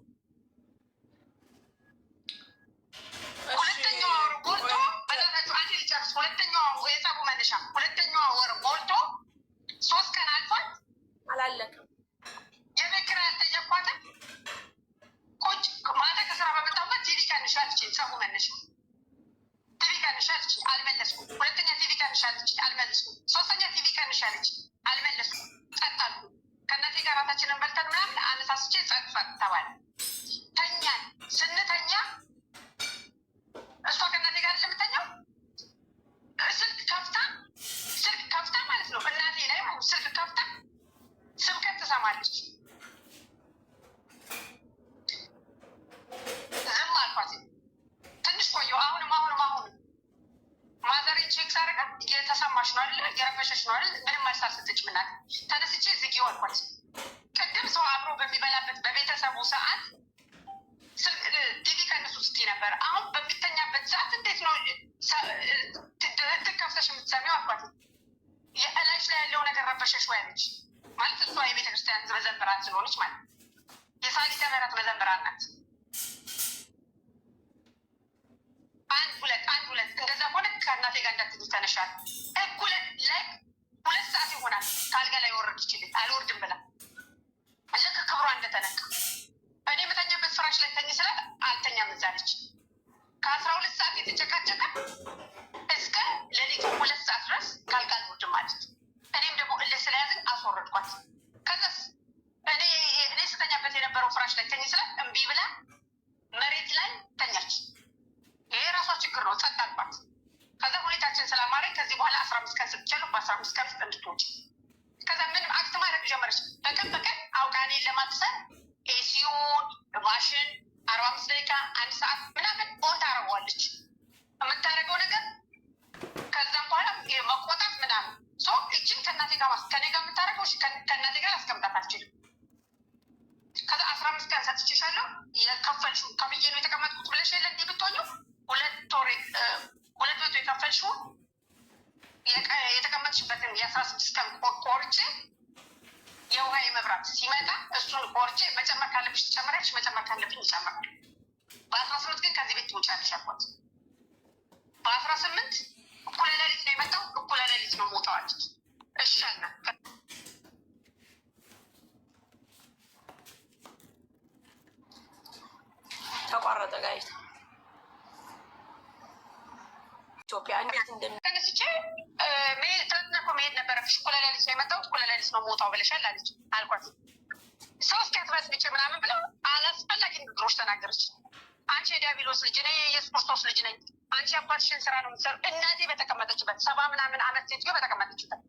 ሁለተኛዋ ወር ሞልቶ በደረሱ አንድ ሊጨርስ ሁለተኛዋ የጸቡ መነሻ ሁለተኛዋ ወር ሞልቶ 3 ቀን አልፏት አላለቅም። የቤት ኪራይ ያልጠየኳትም ቁጭ ማታ ከስራ በመጣሁበት ቲቪ ቀንሻለች። ጸቡ መነሻ ቲቪ ቀንሻለች፣ አልመለስኩም። ሁለተኛ ቲቪ ቀንሻለች፣ አልመለስኩም። ሶስተኛ ቲቪ ቀንሻለች፣ አልመለስኩም። ጸጥ አልኩ። ከእናቴ ጋር ራታችንን በልተን ምናምን አነሳስቼ ጸጥ ተባለ። ተኛን። ስንተኛ እሷ ከእናቴ ጋር የምተኛው ስልክ ከፍታ ማለት ነው። እናቴ ላይ ስልክ ከፍታ ስብከት ትሰማለች። ዝም አልኳት። ትንሽ ቆየሁ። አሁንም ማዘሬን ቼክ ሳደርጋት እየተሰማሽ ነው አይደለ? እየረበሽ ማለት ተነስቼ ዝጊው አልኳት። ቅድም ሰው አብሮ በሚበላበት በቤተሰቡ ሰዓት ቲቪ ቀንሱ ስትይ ነበር። አሁን በሚተኛበት ሰዓት እንዴት ነው ትከፍተሽ የምትሰሚው አልኳት። የእላሽ ላይ ያለው ነገር ረበሸሽ ወይ አለች። ማለት እሷ የቤተክርስቲያን መዘምራን ስለሆነች ማለት የሳሊተ ምሕረት መዘምራን ናት። አንድ ሁለት እንደዛ ሆነ። ከእናቴ ጋር እንዳትይ ተነሻል። እኩለ ላይ 2 ሰዓት ይሆናል ከአልጋ ላይ ወረድ ይችላል አልወርድም ብላ ልክ ክብሯ እንደተነካ እኔ የምተኛበት ፍራሽ ላይ ተኝ ስላት አልተኛም እዛለች። ከ12 ሰዓት የተጨቃጨቀ እስከ ሌሊቱ 2 ሰዓት ድረስ ከአልጋ አልወርድም ማለት። እኔም ደግሞ እልህ ስለያዝን አስወረድኳት። ከዛስ እኔ ስተኛበት የነበረው ፍራሽ ላይ ተኝ ስላት እምቢ ብላ መሬት ላይ ተኛች። ይሄ የራሷ ችግር ነው። ጸጥ አልኳት። ከዛ ሁኔታችን ስላማረኝ ከዚህ በኋላ 15 ቀን ሰጥቻለሁ። በ15 ቀን ውስጥ እንድትወጪ። ከዛ ምንም አክት ማድረግ ጀመረች። በቀን አውቃ እኔን ለማትሰር ኤሲዮን ማሽን 45 ደቂቃ 1 ሰዓት ምናምን ኦን ታደርገዋለች የምታደርገው ነገር። ከዛም በኋላ መቆጣት ምናምን እችን ከእናቴ ጋር ከኔ ጋር የምታደርገው ከእናቴ ጋር አስቀምጣት አልችልም። ከዛ 15 ቀን ሰጥቼሻለሁ የከፈልሽው ከብዬ ነው የተቀመጥኩት ብለሽ የለ እንዲህ ብትሆኚው 200 የከፈልሽው የተቀመጥሽበትን የ16 ቀን ቆርጬ የውሃ የመብራት ሲመጣ እሱን ቆርጬ መጨመር ካለብሽ ትጨምሪያለሽ፣ መጨመር ካለብኝ ይጨምራል። በ18 ግን ከዚህ ቤት ትውጫለሽ አልኳት። በ18 እኩለ ሌሊት ነው የመጣው። እኩለ ሌሊት ነው የምወጣው አለች። እሺ አለ። ተቋረጠ ጋይስ። ኢትዮጵያ እንዴት ተነስቼ ትናንትና እኮ መሄድ ነበረብሽ። እኩለ ሌሊት ነው የመጣው። እኩለ ሌሊት ነው የምወጣው ብለሻል አለች አልኳት። ሰው እስኪያትበስብጭ ምናምን ብለው አላስፈላጊ ንግግሮች ተናገረች። አንቺ የዲያብሎስ ልጅ ነኝ፣ የኢየሱስ ክርስቶስ ልጅ ነኝ። አንቺ አባትሽን ስራ ነው የምትሰሩ። እናቴ በተቀመጠችበት 70 ምናምን ዓመት ሴትዮ በተቀመጠችበት።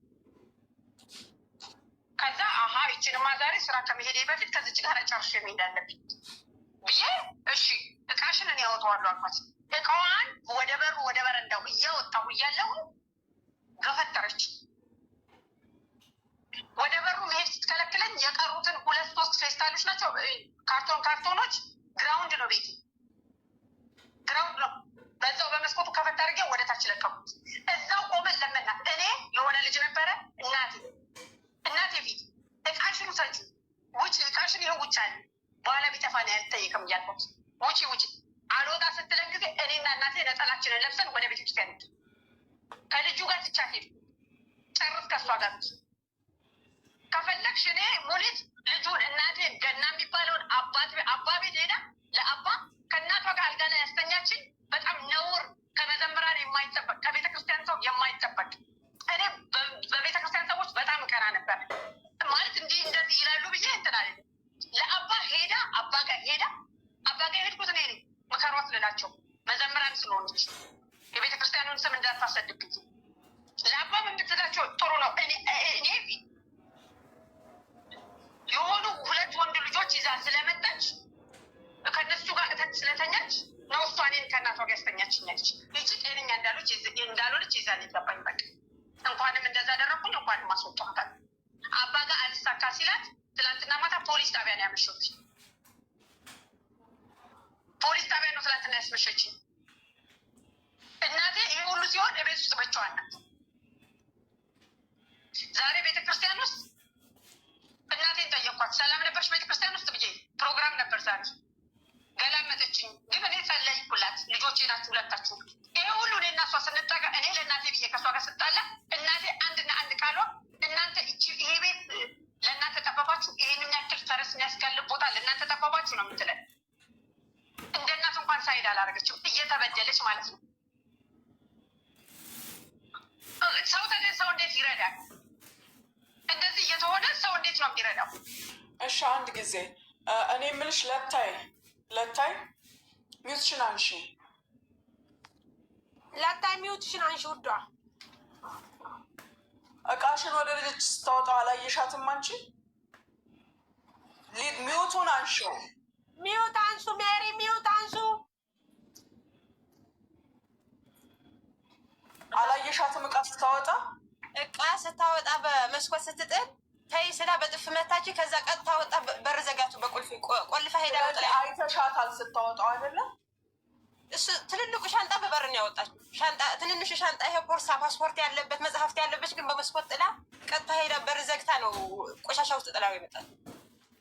ከዛ ይችንማ ዛሬ ስራ ከመሄዴ በፊት ከዚች ጋር ጨርሼ መሄድ አለብኝ ብዬ እሺ እቃሽን እኔ ያወጣዋለሁ አልኳት። እቃዋን ወደ በረንዳው እያወጣሁ እያለሁ ገፈተረች። ወደ በሩ መሄድ ስትከለክለኝ የቀሩትን 2-3 ፌስታሎች ናቸው ካርቶኖች ግራውንድ ነው ቤት ግራውንድ ነው። በዛው በመስኮቱ ከፈት አድርጌ ወደ ታች ለቀቁት። እዛው ቆመን ለመናት። እኔ የሆነ ልጅ ነበረ እናቴ ፊት እቃሽን ውሰጂ ውጭ፣ እቃሽን ይኸው ውጭ አለ። በኋላ ቢጠፋ ነው ያልጠይቅም እያልኩት ውጭ አልወጣ ስትለን ጊዜ እኔና እናቴ ነጠላችንን ለብሰን ወደ ቤተክርስቲያን ሄድን። ከልጁ ጋር ትቻት ሄዱ። ጨርስ ከእሷ ጋር ከፈለግሽ እኔ ሙሊት ልጁን እናቴ ገና የሚባለውን አባ ቤት ሄዳ ለአባ ከእናቷ ጋር አልጋ ላይ ያስተኛችን። በጣም ነውር ከመዘምራን የማይጠበቅ ከቤተክርስቲያን ሰው የማይጠበቅ። እኔ በቤተክርስቲያን ሰዎች በጣም ቀና ነበር። ማለት እንዲህ እንደዚህ ይላሉ ብዬ እንትን አለ። ለአባ ሄዳ አባ ጋር የሄድኩት እኔ ነኝ። ምከሯት ልላቸው መዘምራን ስለሆነች የቤተክርስቲያኑን ስም እንዳታሰድብኝ። ለአባ የምትላቸው ጥሩ ነው። እኔ የሆኑ 2 ወንድ ልጆች ይዛ ስለመጣች ከነሱ ጋር ስለተኛች ነው እሷ እኔን ከእናቷ ጋር ያስተኛችኛለች። ይቺ ጤነኛ እንዳልሆነች ይዛን ይገባኝ። በቃ እንኳንም እንደዛ አደረኩኝ፣ እንኳንም አስወጣኋታል። አባ ጋር አልሳካ ሲላት ትላንትና ማታ ፖሊስ ጣቢያ ነው ያመሸሁት። ፖሊስ ጣቢያ ነው ትላንትና ያስመሸችኝ። እናቴ ይህ ሁሉ ሲሆን እቤት ውስጥ ብቻዋን ናት። ዛሬ ቤተክርስቲያን ውስጥ እናቴን ጠየኳት። ሰላም ነበርሽ ቤተክርስቲያን ውስጥ ብዬ ፕሮግራም ነበር ዛሬ። ገላመጠችኝ። ግን እኔ ጸለይኩላት። ልጆቼ ናችሁ ሁለታችሁ። ይሄ ሁሉ እኔ እና እሷ ስንጠጋ እኔ ለእናቴ ብዬ ከእሷ ጋር ስጣላ እናቴ አንድና አንድ ቃሏ እናንተ ይሄ ቤት ለእናንተ ጠበባችሁ፣ ይህን ያክል ፈረስ የሚያስጋልብ ቦታ ለእናንተ ጠበባችሁ ነው የምትለን። እንደ እናት እንኳን ሳይድ አላደረገችም። እየተበደለች ማለት ነው። ሰው እንዴት ይረዳል? እንደዚህ እየተሆነ ሰው እንዴት ነው የሚረዳው? እሺ አንድ ጊዜ እኔ የምልሽ ለታይ ሚውትሽን አንሺ። ለታይ ሚውትሽን አንሺ ውዷ። እቃሽን ወደ ልጅ ስታወጣው አላየሻትም አንቺ? ሚውቱን አንሺው። ሚውት አንሱ ሜሪ፣ ሚውት አንሱ። አላየሻትም እቃ ስታወጣ? እቃ ስታወጣ በመስኮት ስትጥል ተይ ስላ በጥፍ መታች። ከዛ ቀጥታ ወጣ በር ዘጋቱ በቁልፍ ቆልፋ ሄዳ አይተሻታል ስታወጣው አይደለም? እሱ ትልልቁ ሻንጣ በበር ነው ያወጣችው። ሻንጣ ትንንሽ ሻንጣ ይሄ ቦርሳ ፓስፖርት ያለበት መጽሐፍት ያለበት ግን በመስኮት ጥላ ቀጥታ ሄዳ በር ዘግታ ነው ቆሻሻ ውስጥ ጥላው ይመጣል።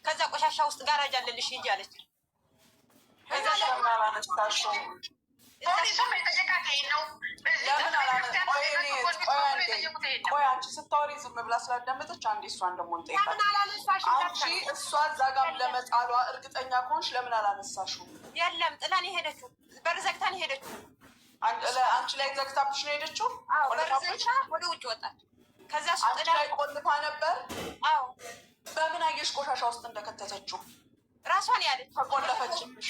ከዛ ቆሻሻ ውስጥ ጋራጅ አለልሽ ሂጂ አለች። ከዛ ለምን አላነሳሽው? ቆይ አንቺ ስታወሪ ዝም ብላ ስላዳመጠች አንዴ እሷን ደግሞ እንጠይቃለን። አንቺ እሷ እዛ ጋር ለመጣሏ እርግጠኛ ከሆንሽ ለምን አላነሳሽው? የለም ጥላን የሄደችው በር ዘግታን የሄደችው አንቺ ላይ ዘግታብሽ ነው የሄደችው? ወደ ውጭ ወጣች። ከዛ አንቺ ላይ ቆልፋ ነበር? አዎ። በምን አየሽ ቆሻሻ ውስጥ እንደከተተችው? ራሷን ያለች ተቆለፈችብሽ?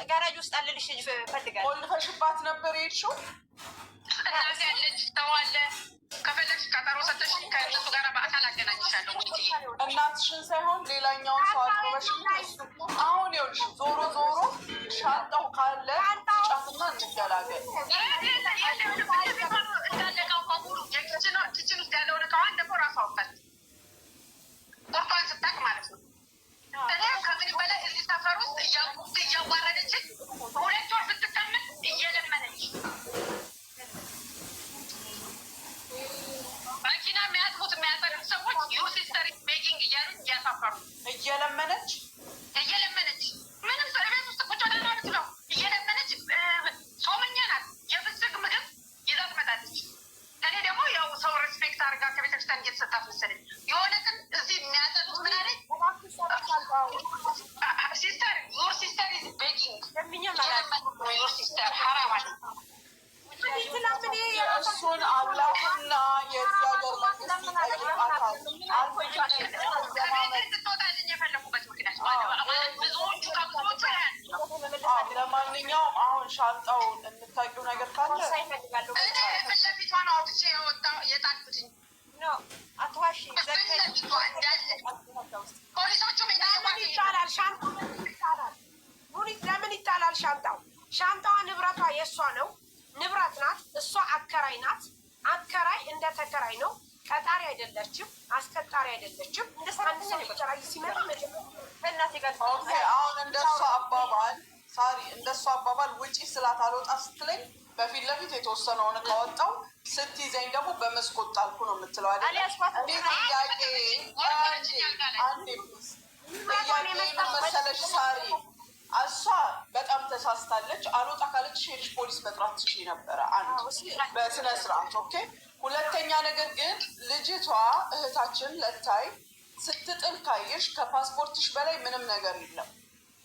ጋራጅ ውስጥ አለልሽ ፈልጋለች። ቆልፈሽባት ነበር የሄድሽው? እናት ያለች ተዋለ ከፈለግሽ ቀጠሮ ሰተሽ ከእነሱ ጋር በአካል አገናኝሻለሁ። እናትሽን ሳይሆን ሌላኛውን ሰው አቅርበሽ አሁን ይኸውልሽ፣ ዞሮ ዞሮ ሻንጣው ካለ ጫፍና እንገላገል። እንዳለቀው በሙሉ ኪችን ውስጥ ያለውን እቃዋን ደግሞ ራሷ አውጣች። ቁርጧን ስታቅ ማለት ነው። እኔ ከምንም በላይ እዚህ ሰፈር ውስጥ እያዋረደችን 2 ወር ስትቀምጥ እየለመነች መኪና የሚያጥቡት የሚያጠሩት ሰዎች ዩ ሲስተር ቤጊንግ እያሉ እያሳፈሩ እየለመነች ምንም ሰው ቤት ውስጥ ቁጭ ወደ ማለት ነው። እየለመነች ጾመኛ ናት። የፍስግ ምግብ ይዛ ትመጣለች። እኔ ደግሞ ያው ሰው ሬስፔክት አድርጋ ከቤተክርስቲያን እየተሰጣት መሰለኝ። የሆነ ቀን እዚህ የሚያጠጡት ምን አለኝ ሲስተር ዮር ሲስተር ኢዝ ቤጊንግ ዮር ሲስተር ሀራም አለ። እሱን አላህና የዚህ ሀገር መንግስት ይጠይቃታል። ትወጣልኝ የፈለጉበት ምክንያት ብዙዎቹ ከብዙዎቹ ለማንኛውም አሁን ሻንጣውን የምታውቂው ነገር ካለ እኔ ፊት ለፊቷ ነው አውጥቼ የጣልኩትኝ። አትዋሺ። ፖሊሶቹም ይጣላል። ለምን ይጣላል ሻንጣው? ሻንጣዋ ንብረቷ የእሷ ነው። ንብረት ናት። እሷ አከራይ ናት። አከራይ እንደ ተከራይ ነው። ቀጣሪ አይደለችም። አስቀጣሪ አይደለችም። አንድ ሰው ሊከራይ ሲመጣ አሁን እንደሷ አባባል እንደሷ አባባል ውጪ ስላት አልወጣ ስትለኝ በፊት ለፊት የተወሰነውን ካወጣው ስትይዘኝ ደግሞ በመስኮት ጣልኩ ነው የምትለው አይደለ? ጥያቄ መሰለሽ ሳሪ፣ እሷ በጣም ተሳስታለች። አልወጣ ካለች ሄድሽ ፖሊስ መጥራት ትችይ ነበረ። አንድ በስነ ስርዓት ኦኬ። ሁለተኛ ነገር ግን ልጅቷ እህታችን ለታይ ስትጥል ካየሽ ከፓስፖርትሽ በላይ ምንም ነገር የለም፣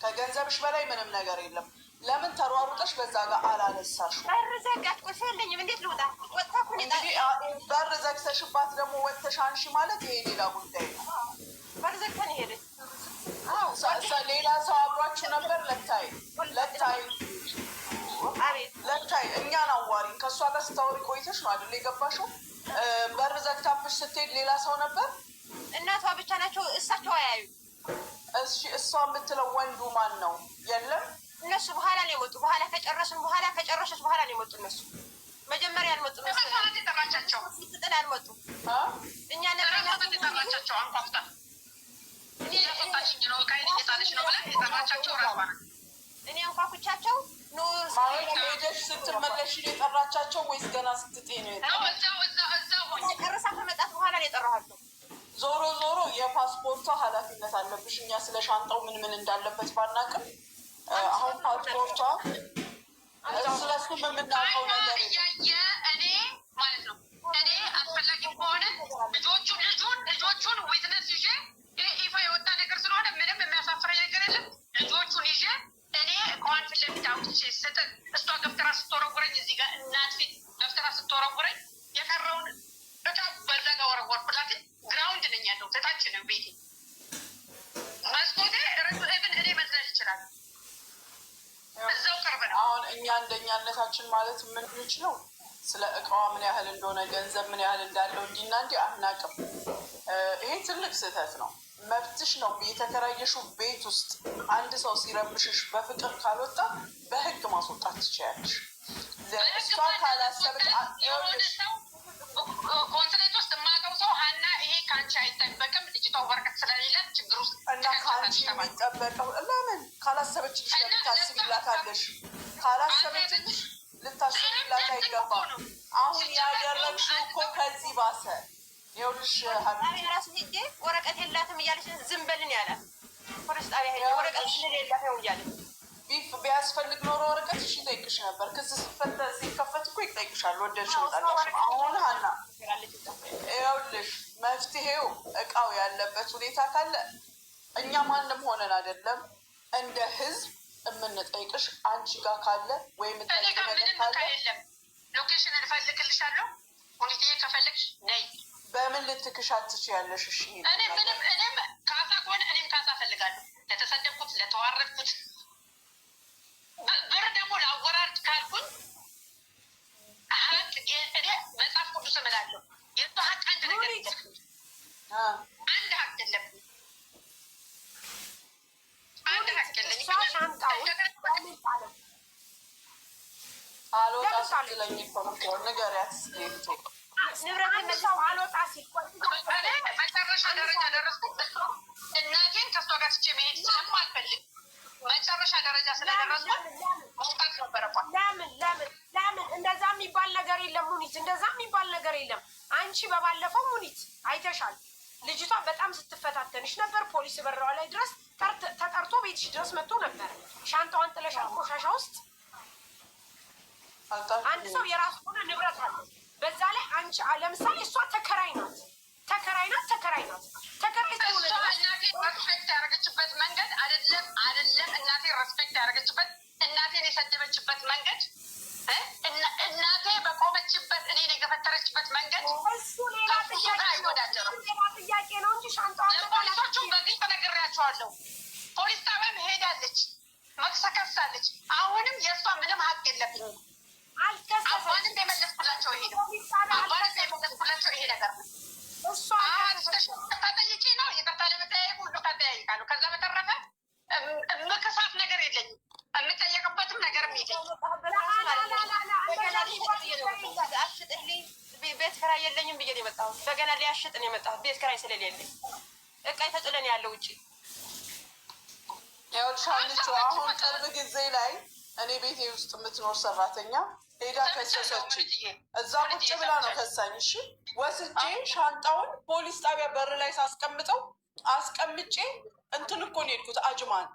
ከገንዘብሽ በላይ ምንም ነገር የለም። ለምን ተሯሩጠሽ በዛ ጋር አላነሳሽው? በር ዘጋት። ቁልፍ የለኝም እንዴት ልውጣ? እንግዲህ በር ዘግተሽባት ደግሞ ወጥተሽ አንሺ ማለት ይሄ ሌላ ጉዳይ ነው። በር ዘግተን ሄደች። ሌላ ሰው አብሯችሁ ነበር? ለታይ እኛን አዋሪኝ። ከእሷ ጋር ስታወሪ ቆይተሽ ነው አይደል የገባሽው? በር ዘግታብሽ ስትሄድ ሌላ ሰው ነበር? እናቷ ብቻ ናቸው። እሳቸው አያዩ። እሺ እሷ የምትለው ወንዱ ማን ነው? የለም እነሱ በኋላ ነው የመጡ። በኋላ ከጨረሰች በኋላ ነው የመጡ። እነሱ መጀመሪያ አልመጡ። የጠራቻቸው ስትጥል አልመጡ። እኛ የጠራቻቸው አንኳኩታ እየሰጣችኝ ነው ቃይን እየጣለች ነው ብላ የጠራቻቸው ራሷ ናት። እኔ አንኳኩቻቸው ሄደሽ ስትመለሽ የጠራቻቸው ወይስ ገና ስትጤ ነው? ጨርሳ ከመጣት በኋላ ነው የጠራኋቸው። ዞሮ የፓስፖርቷ ኃላፊነት አለብሽ። እኛ ስለ ሻንጣው ምን እንዳለበት ባናቅም አሁን ፓስፖርቷ ስለሱ የምናውቀው ነገር እያየ እኔ ማለት ነው። እኔ አስፈላጊ ከሆነ ልጆቹን ዊትነስ ይዤ ይፋ የወጣ ነገር ስለሆነ ምንም የሚያሳፍረኝ ነገር የለም። ልጆቹን ይዤ እኔ ከዋን ፊት ለፊት አውጥቼ ስጥል እሷ ገፍትራ ስትወረውረኝ እዚህ ጋር እናት ፊት ገፍትራ ስትወረውረኝ የቀረውን እቃ በዛ ጋር ወረወርኩላት። ግራውንድ ነኝ ያለው ተታች ነው ቤቴ። መስኮቴ ብን እኔ መዝለል ይችላል። እዛው ቅርብ ነው። አሁን እኛ እንደኛነታችን ማለት የምንችለው ስለ እቃዋ ምን ያህል እንደሆነ ገንዘብ ምን ያህል እንዳለው እንዲና እንዲ አናቅም። ይሄ ትልቅ ስህተት ነው። መብትሽ ነው። የተከራየሽው ቤት ውስጥ አንድ ሰው ሲረብሽሽ በፍቅር ካልወጣ በህግ ማስወጣት ትችያለሽ። እሷ ካላሰበች ኮንስሌት ውስጥ የማውቀው ሰው ሀና ይሄ ከአንቺ አይጠበቅም ልጅቷ ወረቀት ስለሌላት ችግር ውስጥ እና ከአንቺ የሚጠበቀው ለምን ካላሰበችልሽ ልታስቢላታለሽ? ካላሰበችልሽ ልታስቢላት አይገባም። አሁን ያደረግሽው እኮ ከዚህ ባሰ። ይኸውልሽ ራሱ ሄጄ ወረቀት የላትም እያለች ዝም በልን ያላት ፖሊስ ጣቢያ ሄጄ ወረቀት የላት ነው እያለች ቢያስፈልግ ኖሮ ወረቀት እሺ ይጠይቅሽ ነበር። ክስ ሲከፈት እኮ ይጠይቅሻል። ወደድሽ ወጣላሽ። አሁን ሀና ይኸውልሽ መፍትሄው እቃው ያለበት ሁኔታ ካለ እኛ ማንም ሆነን አይደለም እንደ ህዝብ የምንጠይቅሽ አንቺ ጋር ካለ ወይም ምንም ካለ ሎኬሽን እንፈልግልሻለሁ። ፖሊቴ ከፈለግሽ ነይ። በምን ልትክሻት ትችያለሽ? እሺ እኔም ካሳ ከሆነ እኔም ካሳ ፈልጋለሁ። ለተሰደብኩት ለተዋረድኩት ብር ደግሞ ለአወራርድ ካልኩኝ ሀቅ እኔ መጽሐፍ ቅዱስ እምላለሁ የእሷ ሀቅ አንድ ነገር የለብኝ። አንድ ሀቅ የለብኝ። አንድ ሀቅ የለኝ። አልወጣ ስትለኝ እኮ ነው ንገሪያት። መጨረሻ ደረጃ ደረስኩት። እናቴን ከእሷ ጋር ትቼ መሄድ ስለማልፈልግ መጨረሻ ደረጃ ስለደረስኩት መውጣት ነበረባት። ለምን እንደዛ የሚባል ነገር የለም ሙኒት፣ እንደዛ የሚባል ነገር የለም። አንቺ በባለፈው ሙኒት አይተሻል። ልጅቷ በጣም ስትፈታተንሽ ነበር። ፖሊስ በረዋ ላይ ድረስ ተጠርቶ ቤትሽ ድረስ መጥቶ ነበር። ሻንጣዋን ጥለሻል ቆሻሻ ውስጥ። አንድ ሰው የራሱ ሆነ ንብረት አለ። በዛ ላይ አንቺ ለምሳሌ እሷ ተከራይ ናት። ተከራይ እናቴ ሬስፔክት ያደረገችበት መንገድ አይደለም እናቴ ሬስፔክት ያደረገችበት እናቴን የሰደበችበት መንገድ እናቴ በቆመችበት እኔን የገፈተረችበት መንገድ አይወዳደርም። ጥያቄ ነው እንጂ ሻንጣዋን ለፖሊሶቹም በግልጽ ነግሬያቸዋለሁ። ፖሊስ ጣቢያም ሄዳለች፣ መክሰከሳለች። አሁንም የእሷ ምንም ሀቅ የለብኝም። አባንም የመለስኩላቸው ይሄ ነው። አባንም የመለስኩላቸው ይሄ ነገር ነው። ተጠይቄ ነው ይቅርታ ለመጠያየቁ ሁሉ ተጠያይቃለሁ። ከዛ በተረፈ ምክሳት ነገር የለኝም። የምጠየቅበትም ነገርም የለኝም። አሽጥልኝ ቤት ኪራይ የለኝም ብዬ ነው የመጣሁት። በገና ሊያሽጥ ነው የመጣሁት ቤት ኪራይ ስለሌለኝ። እቃ ተጥለን ያለው ውጭ ያውልሻልቹ አሁን ቅርብ ጊዜ ላይ እኔ ቤቴ ውስጥ የምትኖር ሰራተኛ ሄዳ ከሰሰች። እዛ ቁጭ ብላ ነው ከሳኝ። እሺ ወስጄ ሻንጣውን ፖሊስ ጣቢያ በር ላይ ሳስቀምጠው አስቀምጬ እንትን እኮ ነው የሄድኩት አጅማን።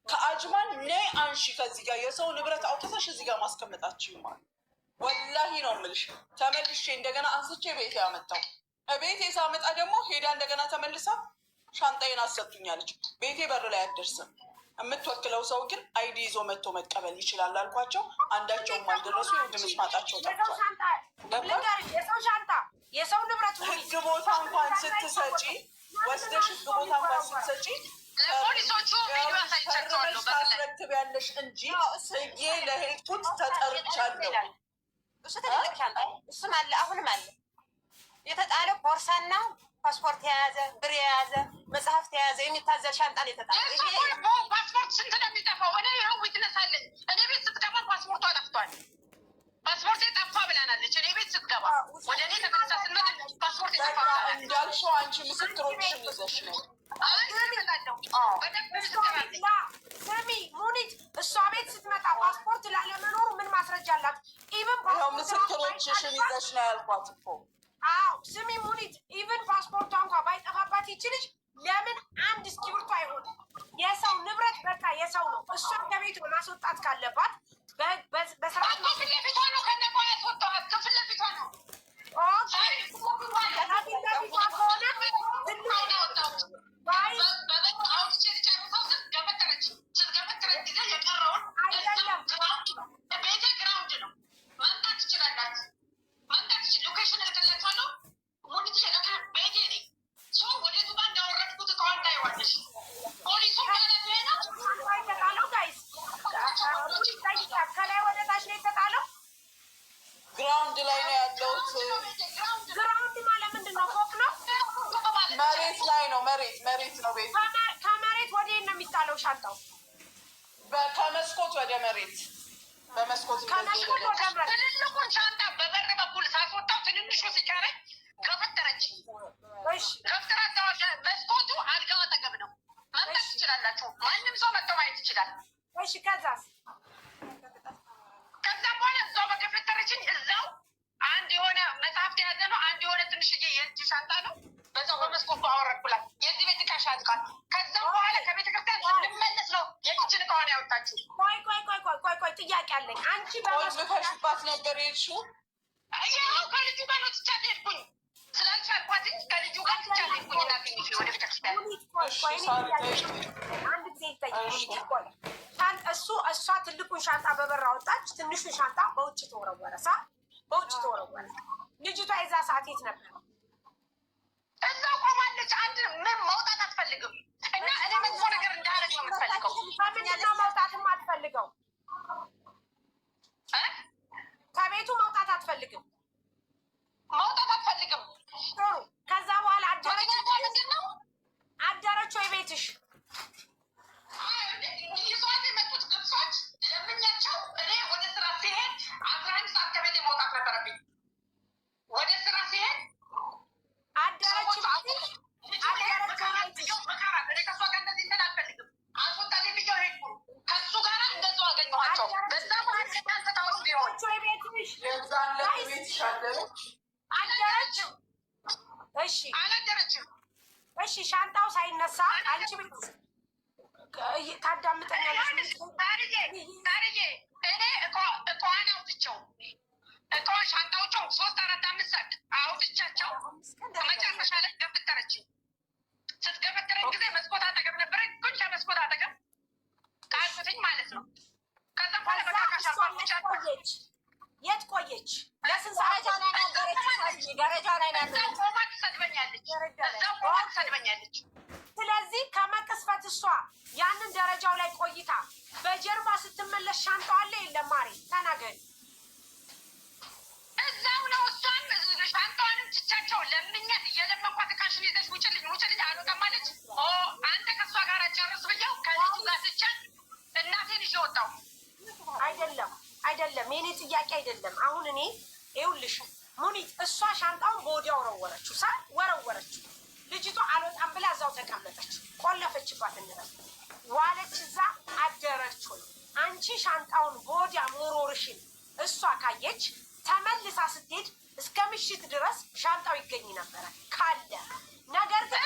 ከአጅማን ነይ አንሺ ከዚህ ጋር የሰው ንብረት አውጥተሽ እዚህ ጋር ማስቀመጣችሁ ማለት ወላሂ ነው የምልሽ። ተመልሼ እንደገና አንስቼ ቤቴ ያመጣው። ቤቴ ሳመጣ ደግሞ ሄዳ እንደገና ተመልሳ ሻንጣዬን አሰጡኛለች። ቤቴ በር ላይ አደርስም። የምትወክለው ሰው ግን አይዲ ይዞ መጥቶ መቀበል ይችላል አልኳቸው። አንዳቸውም አልደረሱ። ድምፅ ማጣቸው ጠፍቷል። የሰው ሻንጣ የሰው ንብረት ህግ ቦታ እንኳን ስትሰጪ ወስደሽ ህግ ቦታ እንኳን ስትሰጪ ፖሊሶቹ ቪዲዮ አሳይቻቸዋለሁ። ታስረክቢያለሽ እንጂ ስዬ ለሄድኩት ተጠርቻለሁ። እሱ ትልቅ ሻንጣ እሱም አለ አሁንም አለ። የተጣለው ቦርሳና ፓስፖርት የያዘ ብር የያዘ መጽሐፍት የያዘ የሚታዘል ሻንጣ ነው የተጣለው። ፓስፖርት ስንት ነው የሚጠፋው? እኔ ይኸው ዊትነስ አለኝ። እኔ ቤት ስትገባ ፓስፖርቷ ጠፍቷል። ፓስፖርት የጠፋ ብላናለች። እኔ ቤት ስትገባ ወደ እኔ ተመልሳ ስንመጣ ፓስፖርት የጠፋ እንዳልሽው አንቺ ምስክሮችሽን ይዘሽ ነው። ስሚ ሙኒት፣ እሷ ቤት ስትመጣ ፓስፖርት ላለመኖሩ ምን ማስረጃ አላት? ኢቨን ምስክሮችሽን ይዘሽ ነው ያልኳት እኮ። አዎ ስሚ ሙኒት፣ ኢቨን ፓስፖርቷ እንኳ ባይጠፋባት ይችልሽ ለምን አንድ እስክሪብቶ አይሆንም? የሰው ንብረት በቃ የሰው ነው። እሷ ከቤቱ ማስወጣት ካለባት በስርዓት ክፍል ለፊቷ ነው። ከነማ ያስወጣት ክፍል ለፊቷ ነው። ግራውንድ ላይ ነው ያለሁት። ግራውንድ ማለት ምንድን ነው? ፎቅ ነው? መሬት ላይ ነው። መሬት ነው ቤቱ። ከመሬት ወዴት ነው የሚጣለው ሻንጣው? ከመስኮት ወደ መሬት። በመስኮት ትልልቁን ሻንጣ በበር በኩል ሳስወጣው ትንንሹ ሲቀረኝ ገፈተረች። እሺ ገፍትራ መስኮቱ አልጋው አጠገብ ነው። መምጣት ትችላላችሁ። ማንም ሰው መጥቶ ማየት ይችላል። እሺ ከዛስ? ከዛ በኋላ እዛው በገፈተረችኝ እዛው አንድ የሆነ መጽሐፍት የያዘ ነው። አንድ የሆነ ትንሽዬ የእጅ ሻንጣ ነው። በዛው በመስኮቱ አወረድኩላት። የዚህ ቤት እቃ ሻንጣል። ከዛም በኋላ ከቤተክርስቲያን ስንመለስ ነው የኪችን እቃዋን ያወጣችሁ። ቆይ ጥያቄ አለኝ። አንቺ በመስኮት ነበር የሄድሽው? ያው ከልጁ ጋር ነው ትቻት ሄድኩኝ። ስላልቻልኳት ከልጁ ጋር ትቻት ሄድኩኝ። እና ትንሽ ወደ ቤተክርስቲያን አንድ ጊዜ ይጠይቅ። እሷ ትልቁን ሻንጣ በበር አወጣች፣ ትንሹን ሻንጣ በውጭ ተወረወረ። በውጭ ተወረወረ። ልጅቷ የዛ ሰዓት የት ነበር? እዛው ቆማለች። አንድ ምን መውጣት አትፈልግም። እና እኔ መጥፎ ነገር እንዳያደርግ ነው የምትፈልገው። ከምንድነው መውጣትም አትፈልገው? ከቤቱ መውጣት አትፈልግም። መውጣት አትፈልግም። ጥሩ። ከዛ በኋላ ምንድን ነው አደረች ወይ ቤትሽ? ይዟት የመጡት ግብጾች ለምኛቸው። እኔ ወደ ስራ ሲሄድ 11 ሰዓት ከቤት መውጣት ነበረብኝ። ወደ ስራ ሲሄድ አደረች ቤትሽ? ከእሷ ጋር እንደዚህ እንትን አልፈልግም። አስወጣልኝ ብዬው ሄድኩ። ከእሱ ጋር እንደዚያው አገኘኋቸው። በዛ አንስታውስ ቢሆን ቤትሽ ቤትሽ አደረች? አላደረችም። እሺ አላደረችም። እሺ ሻንጣው ሳይነሳ አንቺ ቤት ታዳምጠኛለሽ? ታርዬ እኔ እቃዋን አውጥቼው እቃዋን ሻንጣዎቸው 3 4 5 ሰዓት አውጥቻቸው መጨረሻ ላይ ገፈተረችኝ። ስትገፈተረኝ ጊዜ መስኮት አጠገብ ነበረ። ኩንቻ መስኮት አጠገብ ቃልኩትኝ ማለት ነው። ከዛ በኋላ በቃቃሻ ቆየች። የት ቆየች? ለስንት ሰዓት? ደረጃ ላይ እዛው ቆማ ትሰድበኛለች። እዛው ቆማ ትሰድበኛለች። ስለዚህ ከመቅስፈት እሷ ያንን ደረጃው ላይ ቆይታ በጀርባ ስትመለስ ሻንጣው አለ የለም? ማሬ ተናገሪ። እዛው ነው። እሷን ሻንጣዋንም ትቻቸው ለምኛት እየለመንኳት እቃሽን ይዘሽ ውጭልኝ አልወጣም አለች። አንተ ከእሷ ጋር ጨርስ ብያው ከልጁ ጋር ትቻት እናቴን ይዤ ወጣሁ። አይደለም የኔ ጥያቄ አይደለም። አሁን እኔ ይኸውልሽ ሙኒት፣ እሷ ሻንጣውን በወዲያ ወረወረችው። ወረወረችው። ልጅቷ አልወጣም ብላ እዛው ተቀመጠች። ቆለፈችባት። እንረስ ዋለች። እዛ አደረች ወይ? አንቺ ሻንጣውን በወዲያ መሮርሽን እሷ ካየች ተመልሳ ስትሄድ እስከ ምሽት ድረስ ሻንጣው ይገኝ ነበረ ካለ። ነገር ግን